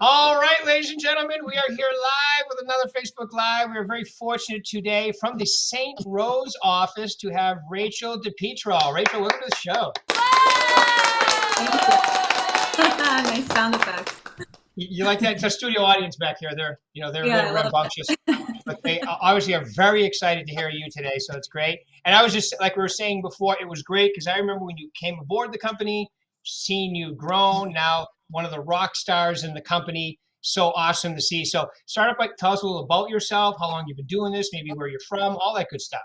All right, ladies and gentlemen, we are here live with another Facebook Live. We are very fortunate today from the St. Rose office to have Rachael DiPietro. Rachael, welcome to the show. Thank you. Nice sound effects. You like that? It's a studio audience back here. They're a little I love rambunctious, but they obviously are very excited to hear you today. So it's great. And I was just like we were saying before, it was great because I remember when you came aboard the company, seeing you grown. Now one of the rock stars in the company. So awesome to see. So start up by tell us a little about yourself, how long you've been doing this, maybe where you're from, all that good stuff.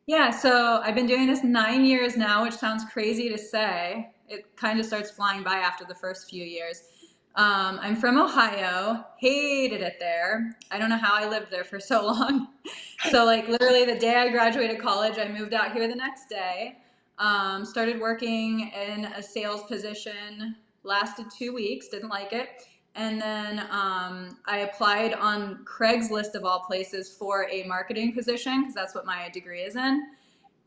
Yeah, so I've been doing this 9 years now, which sounds crazy to say. It kind of starts flying by after the first few years. I'm from Ohio, hated it there. I don't know how I lived there for so long. So, like, literally the day I graduated college, I moved out here the next day. Started working in a sales position, lasted 2 weeks, didn't like it. And then I applied on Craigslist of all places for a marketing position because that's what my degree is in.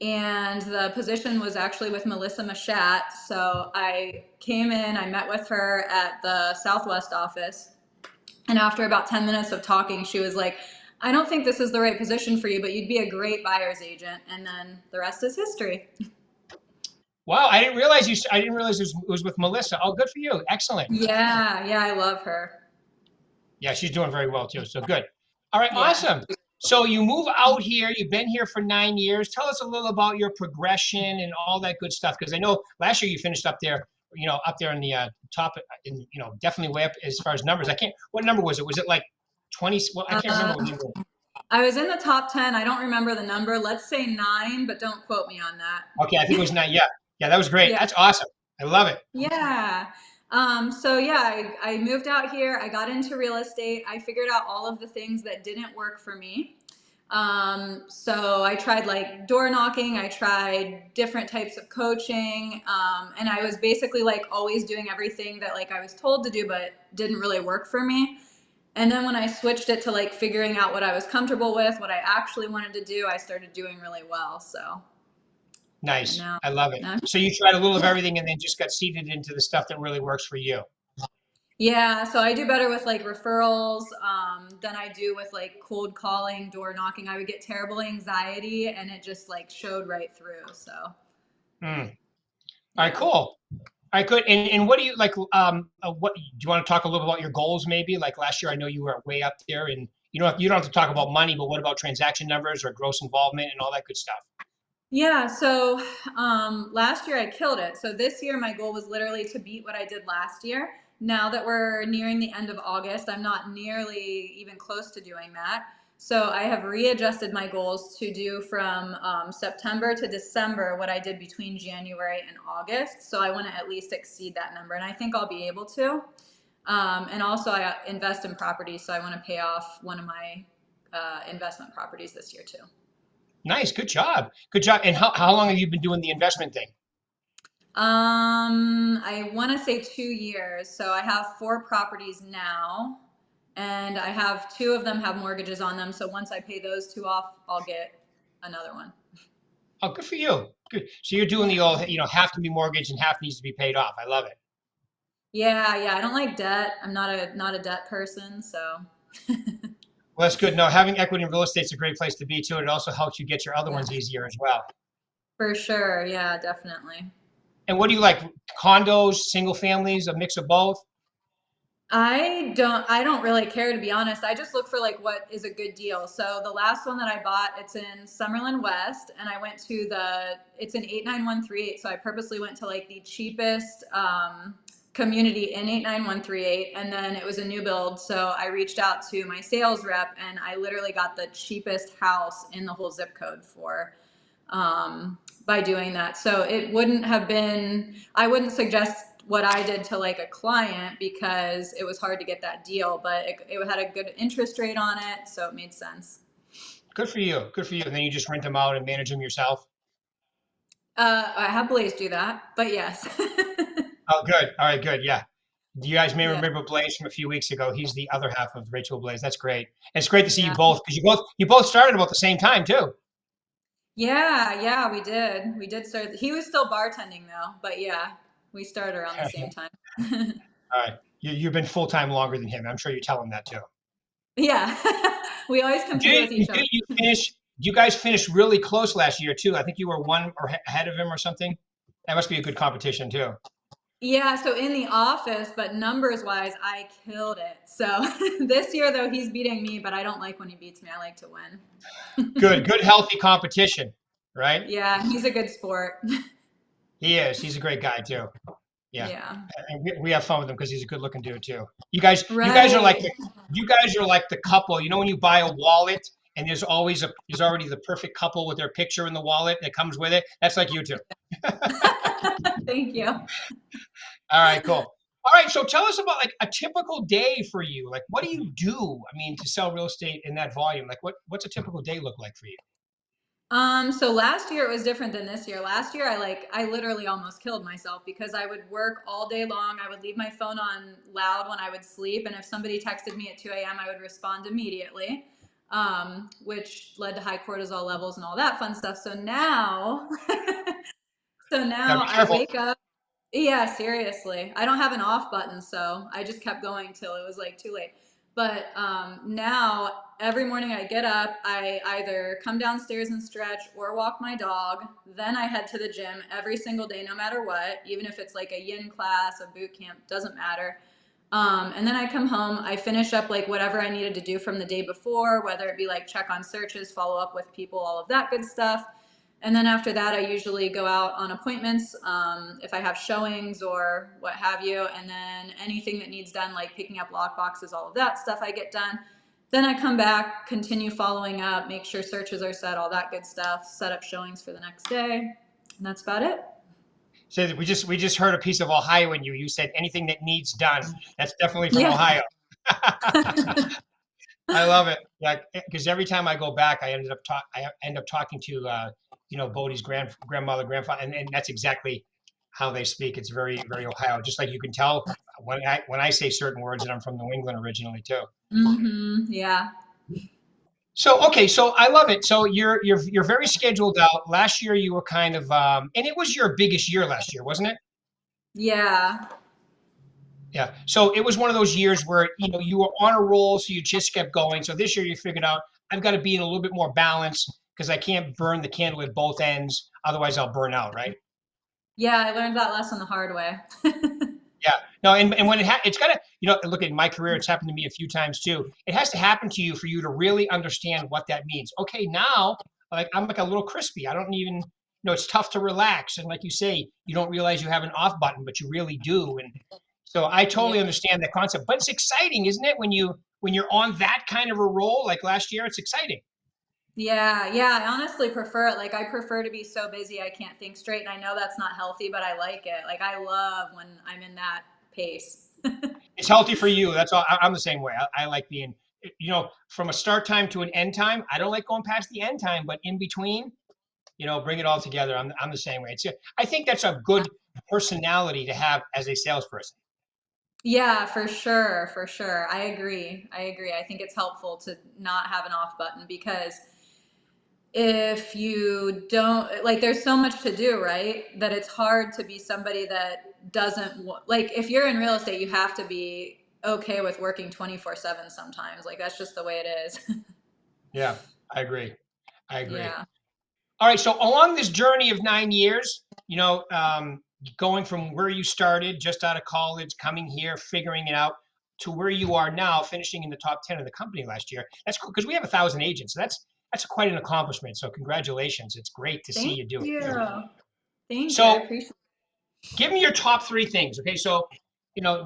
And the position was actually with Melissa Mashat. So I came in, I met with her at the Southwest office. And after about 10 minutes of talking, she was like, I don't think this is the right position for you, but you'd be a great buyer's agent. And then the rest is history. Wow, I didn't realize it was with Melissa. Oh, good for you. Excellent. Yeah, I love her. Yeah, she's doing very well too. So good. All right, Yeah. awesome. So you move out here. You've been here for 9 years. Tell us a little about your progression and all that good stuff. Because I know last year you finished up there, up there in the top, definitely way up as far as numbers. I can't. What number was it? Was it like 20? Well, I can't remember what Uh, number. I was in the top 10. I don't remember the number. Let's say 9, but don't quote me on that. Okay, I think it was 9. Yeah, yeah, that was great. Yeah. That's awesome. I love it. Yeah. So yeah, I moved out here. I got into real estate. I figured out all of the things that didn't work for me. So I tried like door knocking. I tried different types of coaching. And I was basically like always doing everything that like I was told to do, but didn't really work for me. And then when I switched it to like figuring out what I was comfortable with, what I actually wanted to do, I started doing really well. So and Nice. now, I love it. now So you tried a little of everything and then just got seeded into the stuff that really works for you. Yeah, so I do better with like referrals than I do with like cold calling, door knocking. I would get terrible anxiety and it just like showed right through. So, Hmm. All right, yeah. cool. All right, good. And what do you like? What do you want to talk a little about your goals? Maybe like last year, I know you were way up there, and you don't have to talk about money, but what about transaction numbers or gross involvement and all that good stuff? Yeah, so last year I killed it. So this year my goal was literally to beat what I did last year. Now that we're nearing the end of August, I'm not nearly even close to doing that. So I have readjusted my goals to do from September to December what I did between January and August. So I want to at least exceed that number, and I think I'll be able to. And also I invest in properties, so I want to pay off one of my investment properties this year too. Nice, good job, good job. And how long have you been doing the investment thing? I want to say 2 years. So I have 4 properties now, and I have 2 of them have mortgages on them. So once I pay those 2 off, I'll get another one. Oh, good for you. Good. So you're doing Yeah. the old, half to be mortgaged and half needs to be paid off. I love it. Yeah. I don't like debt. I'm not a debt person. So Well, that's good. No, having equity in real estate is a great place to be too. It also helps you get your other yeah, ones easier as well. for sure. Yeah, definitely. And what do you like? Condos, single families, a mix of both? I don't really care, to be honest. I just look for like what is a good deal. So the last one that I bought, it's in Summerlin West, and I went to it's in 89138. So I purposely went to like the cheapest community in 89138, and then it was a new build. So I reached out to my sales rep and I literally got the cheapest house in the whole zip code for by doing that. So it wouldn't have been, I wouldn't suggest what I did to like a client because it was hard to get that deal, but it had a good interest rate on it. So it made sense. Good for you. Good for you. And then you just rent them out and manage them yourself. I have Blaze do that, but yes. Oh, good. All right, good. Yeah. You guys may Yeah. remember Blaze from a few weeks ago. He's the other half of Rachel Blaze. That's great. And it's great to see you Yeah. both because you both started about the same time too. Yeah, we did. We did start. He was still bartending though, but yeah, we started around the same time. All right. You've been full time longer than him. I'm sure you tell him that too. Yeah. We always compete with each other. Did you finish? You guys finished really close last year too. I think you were one or ahead of him or something. That must be a good competition too. Yeah, so in the office, but numbers wise, I killed it. So this year though, he's beating me, but I don't like when he beats me. I like to win. Good, healthy competition, right? Yeah, he's a good sport. He is. He's a great guy too. Yeah, Yeah. and we have fun with him because he's a good looking dude too. Right. You guys are like the couple. You know when you buy a wallet and there's already the perfect couple with their picture in the wallet that comes with it. That's like you two. Thank you. All right, cool. All right, so tell us about like a typical day for you. Like, what do you do? I mean, to sell real estate in that volume. Like, what's a typical day look like for you? So last year it was different than this year. Last year I literally almost killed myself because I would work all day long. I would leave my phone on loud when I would sleep, and if somebody texted me at 2 a.m., I would respond immediately, which led to high cortisol levels and all that fun stuff. So now, so Gotta now be I careful. wake up. Yeah, seriously. I don't have an off button, so I just kept going till it was like too late. But now every morning I get up, I either come downstairs and stretch or walk my dog. Then I head to the gym every single day, no matter what, even if it's like a yin class, a boot camp, doesn't matter. And then I come home, I finish up like whatever I needed to do from the day before, whether it be like check on searches, follow up with people, all of that good stuff. And then after that, I usually go out on appointments if I have showings or what have you. And then anything that needs done, like picking up lock boxes, all of that stuff I get done. Then I come back, continue following up, make sure searches are set, all that good stuff, set up showings for the next day. And that's about it. So we just heard a piece of Ohio in you. You said anything that needs done. That's definitely from Yeah. Ohio. I love it. Yeah, because every time I go back, I end up talking to Bodie's grandmother, grandfather, and that's exactly how they speak. It's very Ohio. Just like you can tell when I say certain words that I'm from New England originally too. Yeah. So okay, so I love it. So you're very scheduled out. Last year you were kind of and it was your biggest year last year, wasn't it? Yeah. Yeah. So it was one of those years where, you were on a roll, so you just kept going. So this year you figured out I've got to be in a little bit more balance because I can't burn the candle at both ends. Otherwise I'll burn out, right? Yeah, I learned that lesson the hard way. Yeah. No, and when it's gotta, look at my career, it's happened to me a few times too. It has to happen to you for you to really understand what that means. Okay, now like I'm like a little crispy. I don't even, it's tough to relax. And like you say, you don't realize you have an off button, but you really do. And so I Yeah. totally understand that concept. But it's exciting, isn't it? When you're on that kind of a roll, like last year, it's exciting. Yeah, yeah, I honestly prefer it. Like, I prefer to be so busy I can't think straight. And I know that's not healthy, but I like it. Like, I love when I'm in that pace. It's healthy for you. That's all. I'm the same way. I like being, from a start time to an end time. I don't like going past the end time, but in between, bring it all together. I'm the same way. I think that's a good personality to have as a salesperson. Yeah, for sure, for sure. I agree. I agree. I think it's helpful to not have an off button because if you don't, like, there's so much to do, right? That it's hard to be somebody that doesn't like, if you're in real estate, you have to be okay with working 24/7 sometimes. Like, that's just the way it is. Yeah, I agree. I agree. Yeah. All right. So along this journey of 9 years, going from where you started just out of college, coming here, figuring it out to where you are now, finishing in the top 10 of the company last year. That's cool because we have 1,000 agents. So that's quite an accomplishment. So congratulations. It's great to see Thank you do it. you. Thank you. I So appreciate give me your top three things. Okay. So,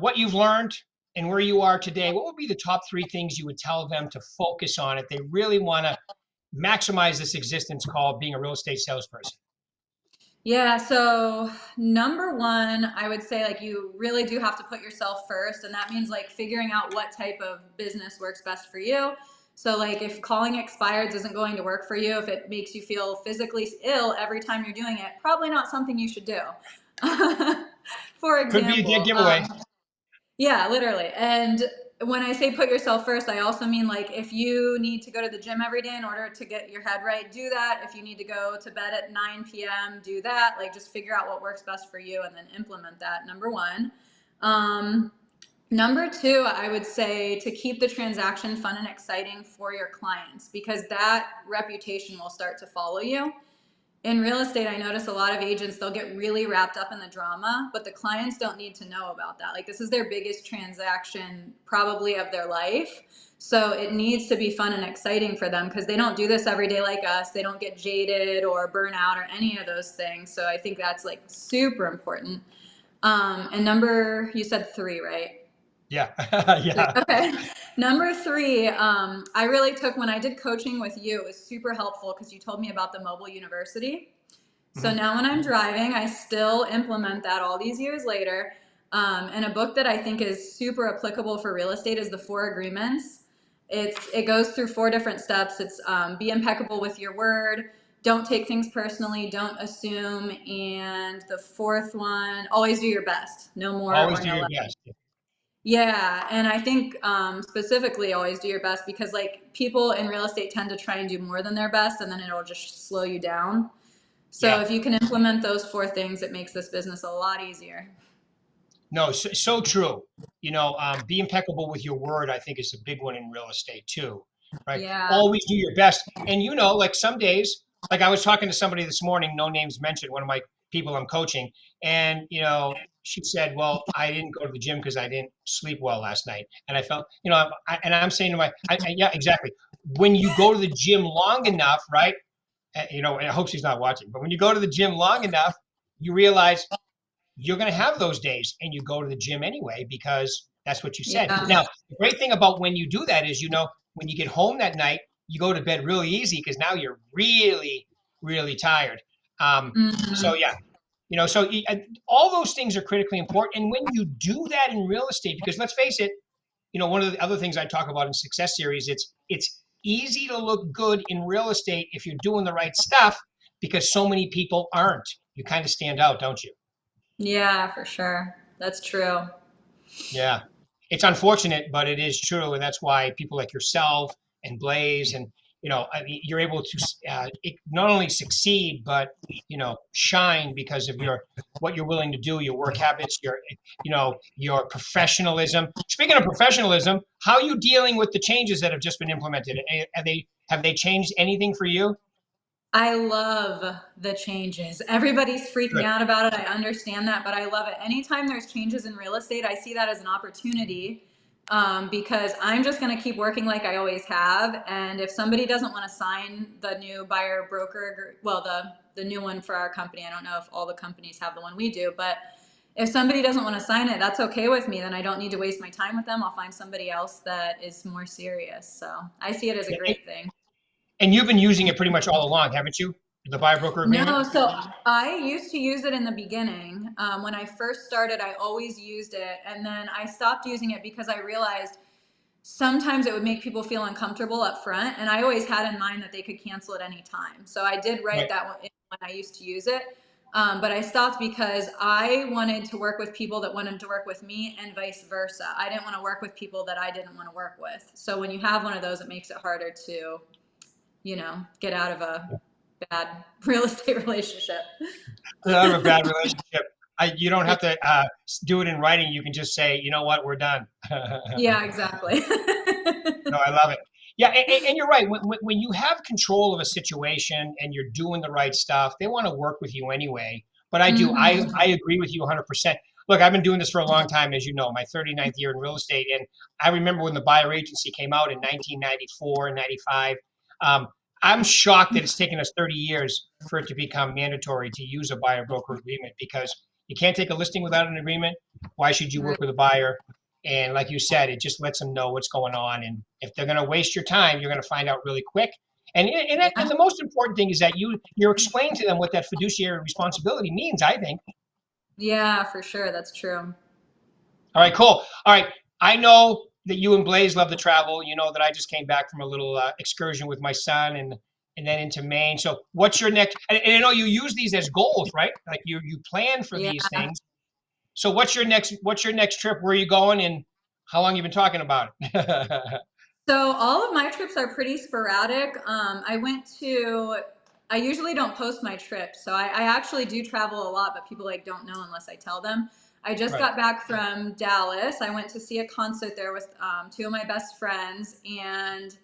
what you've learned and where you are today, what would be the top three things you would tell them to focus on if they really want to maximize this existence called being a real estate salesperson? Yeah, so number one, I would say like you really do have to put yourself first, and that means like figuring out what type of business works best for you. So like if calling expireds isn't going to work for you, if it makes you feel physically ill every time you're doing it, probably not something you should do. For Could be a dead example, giveaway. yeah, literally. And when I say put yourself first, I also mean like if you need to go to the gym every day in order to get your head right, do that. If you need to go to bed at 9 p.m., do that. Like just figure out what works best for you and then implement that. Number one. Um, Number two, I would say to keep the transaction fun and exciting for your clients, because that reputation will start to follow you. In real estate, I notice a lot of agents, they'll get really wrapped up in the drama, but the clients don't need to know about that. Like, this is their biggest transaction probably of their life. So it needs to be fun and exciting for them, because they don't do this every day like us. They don't get jaded or burn out or any of those things. So I think that's like super important. And number, you said three, right? Yeah. Three. Yeah. Okay. Number three, I really took when I did coaching with you, it was super helpful because you told me about the mobile university. So Mhm. now when I'm driving, I still implement that all these years later. And a book that I think is super applicable for real estate is The Four Agreements. It goes through four different steps. It's be impeccable with your word, don't take things personally, don't assume, and the fourth one, always do your best, no more Always or do no your less. best. Yeah, and I think specifically always do your best, because like people in real estate tend to try and do more than their best, and then it'll just slow you down. So Yeah. if you can implement those four things, it makes this business a lot easier. No, so true. Be impeccable with your word, I think is a big one in real estate too, right? Yeah. Always do your best. And like some days, like I was talking to somebody this morning, no names mentioned, one of my people I'm coaching, and she said, "Well, I didn't go to the gym because I didn't sleep well last night." And I felt, and I'm saying to yeah, exactly. When you go to the gym long enough, right? And I hope she's not watching, but when you go to the gym long enough, you realize you're going to have those days and you go to the gym anyway because that's what you said. Yeah. Now, the great thing about when you do that is, when you get home that night, you go to bed really easy because now you're really, really tired. So, Mhm. yeah, all those things are critically important. And when you do that in real estate, because let's face it, one of the other things I talk about in Success Series, it's easy to look good in real estate if you're doing the right stuff because so many people aren't. You kind of stand out, don't you? Yeah, for sure. That's true. Yeah. It's unfortunate, but it is true. And that's why people like yourself and Blaze and, I mean, you're able to not only succeed, but, shine because of what you're willing to do, your work habits, your professionalism. Speaking of professionalism, how are you dealing with the changes that have just been implemented? Have they changed anything for you? I love the changes. Everybody's freaking Good. out about it. I understand that, but I love it. Anytime there's changes in real estate, I see that as an opportunity, because I'm just going to keep working like I always have. And if somebody doesn't want to sign the new buyer broker, well, the new one for our company, I don't know if all the companies have the one we do, but if somebody doesn't want to sign it, that's okay with me. Then I don't need to waste my time with them. I'll find somebody else that is more serious. So I see it as a Yeah, great thing. and you've been using it pretty much all along, haven't you? The buyer broker agreement? No, so I used to use it in the beginning. When I first started, I always used it. And then I stopped using it because I realized sometimes it would make people feel uncomfortable up front. And I always had in mind that they could cancel at any time. So I did write Right. that one in when I used to use it. But I stopped because I wanted to work with people that wanted to work with me and vice versa. I didn't want to work with people that I didn't want to work with. So when you have one of those, it makes it harder to, get out of a bad real estate relationship. Out of a bad relationship. You don't have to do it in writing. You can just say, you know what, we're done. Yeah, exactly. No, I love it. Yeah, and you're right. When you have control of a situation and you're doing the right stuff, they want to work with you anyway. But I do. I Hmm. agree with you 100%. Look, I've been doing this for a long time, as you know, my 39th year in real estate. And I remember when the buyer agency came out in 1994 and 95. Um, I'm shocked that it's taken us 30 years for it to become mandatory to use a buyer broker agreement because you can't take a listing without an agreement. Why should you Right. work with a buyer? And like you said, it just lets them know what's going on. And if they're going to waste your time, you're going to find out really quick. And Yeah. the most important thing is that you're explaining to them what that fiduciary responsibility means, I think. Yeah, for sure. That's true. All right, cool. All right. I know that you and Blaze love to travel. You know that I just came back from a little excursion with my son and then into Maine. So what's your next, and I know you use these as goals, right? Like you plan for Yeah. these things. So what's your next trip? Where are you going and how long you been talking about it? So all of my trips are pretty sporadic. I usually don't post my trips. So I actually do travel a lot, but people like don't know unless I tell them. I just Right. got back from Dallas. I went to see a concert there with two of my best friends, and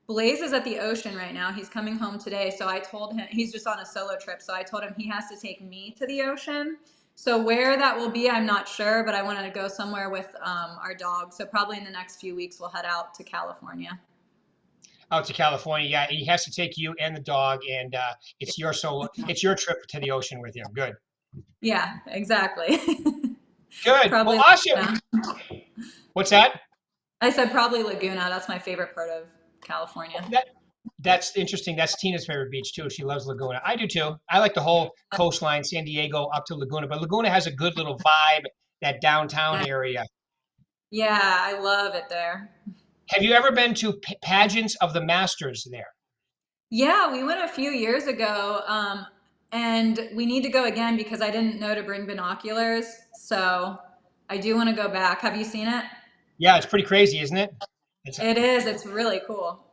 Blaze is at the ocean right now. He's coming home today. So I told him, he's just on a solo trip. So I told him he has to take me to the ocean. So where that will be, I'm not sure, but I wanted to go somewhere with our dog. So probably in the next few weeks, we'll head out to California. Out to California. Yeah, he has to take you and the dog, and it's your trip to the ocean with him. Good. Yeah, exactly. Good. Well, Probably awesome. Laguna. What's that? I said probably Laguna. That's my favorite part of California. That's interesting. That's Tina's favorite beach too. She loves Laguna. I do too. I like the whole coastline, San Diego up to Laguna, but Laguna has a good little vibe, that downtown area. Yeah, I love it there. Have you ever been to pageants of the Masters there? Yeah, we went a few years ago, and we need to go again because I didn't know to bring binoculars. So I do want to go back. Have you seen it? Yeah, it's pretty crazy, isn't it? It's It is. It's really cool.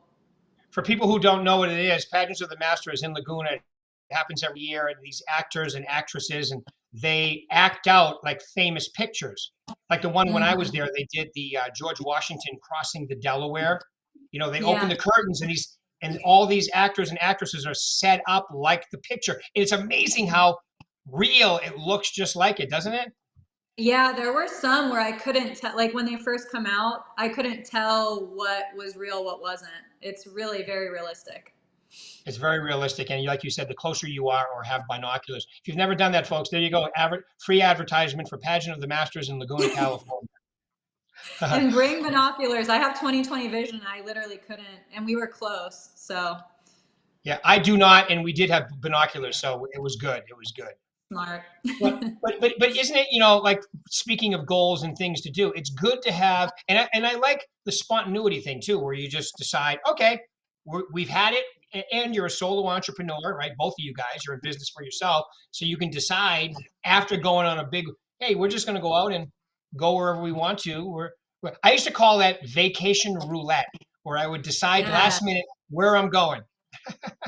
for people who don't know what it is. Pageants of the Masters in Laguna. It happens every year, and these actors and actresses, and they act out like famous pictures. Like the one when I was Hmm. there, they did the George Washington crossing the Delaware. They open Yeah. the curtains, and all these actors and actresses are set up like the picture. And it's amazing how real it looks, just like it, doesn't it? Yeah, there were some where I couldn't tell, like when they first come out, I couldn't tell what was real, what wasn't. It's really very realistic. It's very realistic, and like you said, the closer you are or have binoculars. If you've never done that, folks, there you go. Free advertisement for Pageant of the Masters in Laguna, California. And bring binoculars. I have 20/20 vision. I literally couldn't, and we were close. So Yeah, I do not, and we did have binoculars, so it was good. It was good. smart. But isn't it, like speaking of goals and things to do, it's good to have, and I like the spontaneity thing too, where you just decide, okay, we've had it, and you're a solo entrepreneur, right? Both of you guys, you're in business for yourself, so you can decide after going on a big, hey, we're just going to go out and go wherever we want to. I used to call that vacation roulette, where I would decide Yeah. last minute where I'm going.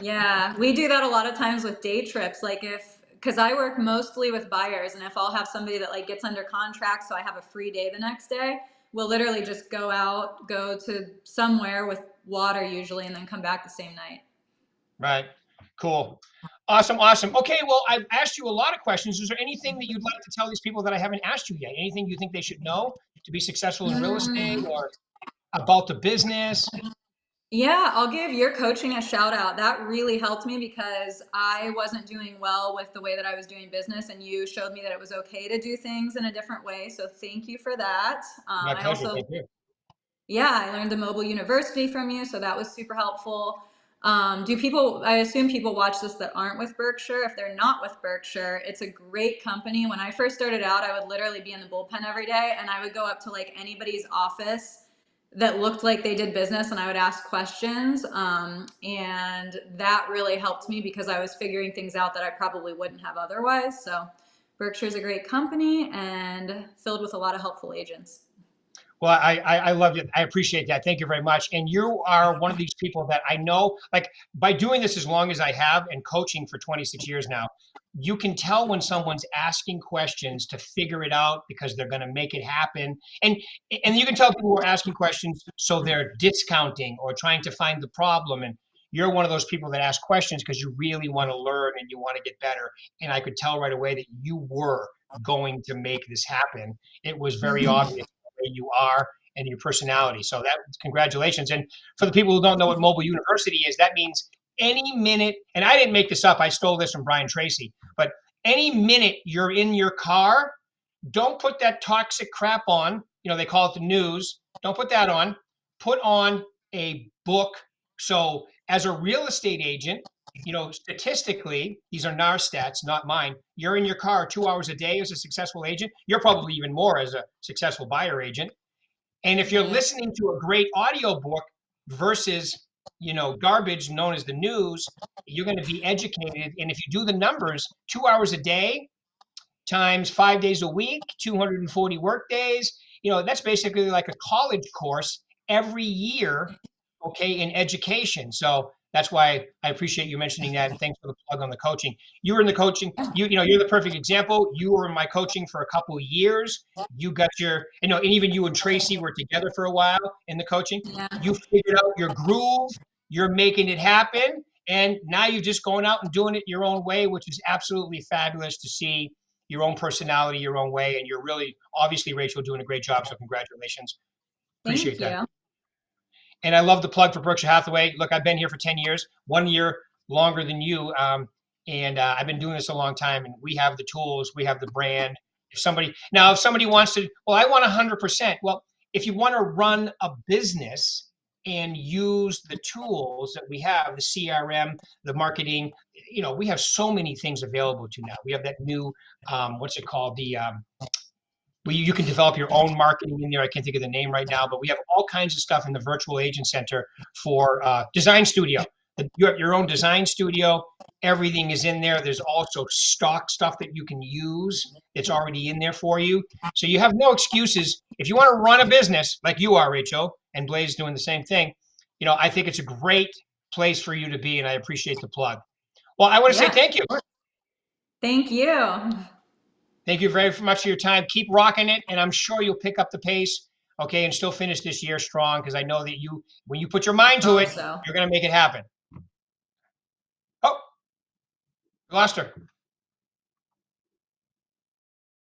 Yeah, we do that a lot of times with day trips. Like if, because I work mostly with buyers, and if I'll have somebody that like gets under contract, so I have a free day the next day, we'll literally just go out, go to somewhere with water usually, and then come back the same night. Right. Cool. Awesome. Awesome. Okay. Well, I've asked you a lot of questions. Is there anything that you'd like to tell these people that I haven't asked you yet? Anything you think they should know to be successful in real estate Mm, or about the business? yeah, I'll give your coaching a shout out. That really helped me because I wasn't doing well with the way that I was doing business, and you showed me that it was okay to do things in a different way. So thank you for that. My I pleasure. also Thank you. Yeah, I learned the mobile university from you, so that was super helpful. I assume people watch this that aren't with Berkshire. If they're not with Berkshire, it's a great company. When I first started out, I would literally be in the bullpen every day, and I would go up to like anybody's office that looked like they did business, and I would ask questions. And that really helped me because I was figuring things out that I probably wouldn't have otherwise. So Berkshire's a great company and filled with a lot of helpful agents. Well, I love it. I appreciate that. Thank you very much. And you are one of these people that I know, like by doing this as long as I have and coaching for 26 years now, you can tell when someone's asking questions to figure it out because they're going to make it happen. And you can tell people who are asking questions so they're discounting or trying to find the problem. And you're one of those people that ask questions because you really want to learn and you want to get better. And I could tell right away that you were going to make this happen. It was very obvious way you are and your personality. So that congratulations. And for the people who don't know what mobile university is, that means any minute, and I didn't make this up, I stole this from Brian Tracy, but any minute you're in your car, don't put that toxic crap on. They call it the news. Don't put that on. Put on a book. So as a real estate agent, statistically, these are NAR stats, not mine. You're in your car 2 hours a day as a successful agent. You're probably even more as a successful buyer agent. And if you're Yeah. listening to a great audiobook versus, garbage known as the news, you're going to be educated. And if you do the numbers, 2 hours a day times 5 days a week, 240 work days, that's basically like a college course every year, okay, in education. So That's why I appreciate you mentioning that, and thanks for the plug on the coaching. You were in the coaching. You're the perfect example. You were in my coaching for a couple of years. You got your, and even you and Tracy were together for a while in the coaching. Yeah. You figured out your groove. You're making it happen, and now you're just going out and doing it your own way, which is absolutely fabulous to see your own personality, your own way, and you're really obviously, Rachel, doing a great job. So congratulations. Thank Appreciate that. you. And I love the plug for Brookshire Hathaway. Look, I've been here for 10 years, 1 year longer than you. And I've been doing this a long time, and we have the tools, we have the brand. If somebody wants to, well, I want 100%. Well, if you want to run a business and use the tools that we have, the CRM, the marketing, we have so many things available to now. We have that new, what's it called? You can develop your own marketing in there. I can't think of the name right now, but we have all kinds of stuff in the virtual agent center for design studio. You have your own design studio. Everything is in there. There's also stock stuff that you can use that's already in there for you. So you have no excuses. If you want to run a business like you are, Rachel, and Blaze doing the same thing, I think it's a great place for you to be, and I appreciate the plug. Well, I want to say Yeah. thank you. Thank you. Thank you very much for your time. Keep rocking it, and I'm sure you'll pick up the pace, okay, and still finish this year strong, because I know that when you put your mind to Hope it, so. you're going to make it happen. Oh, we lost her.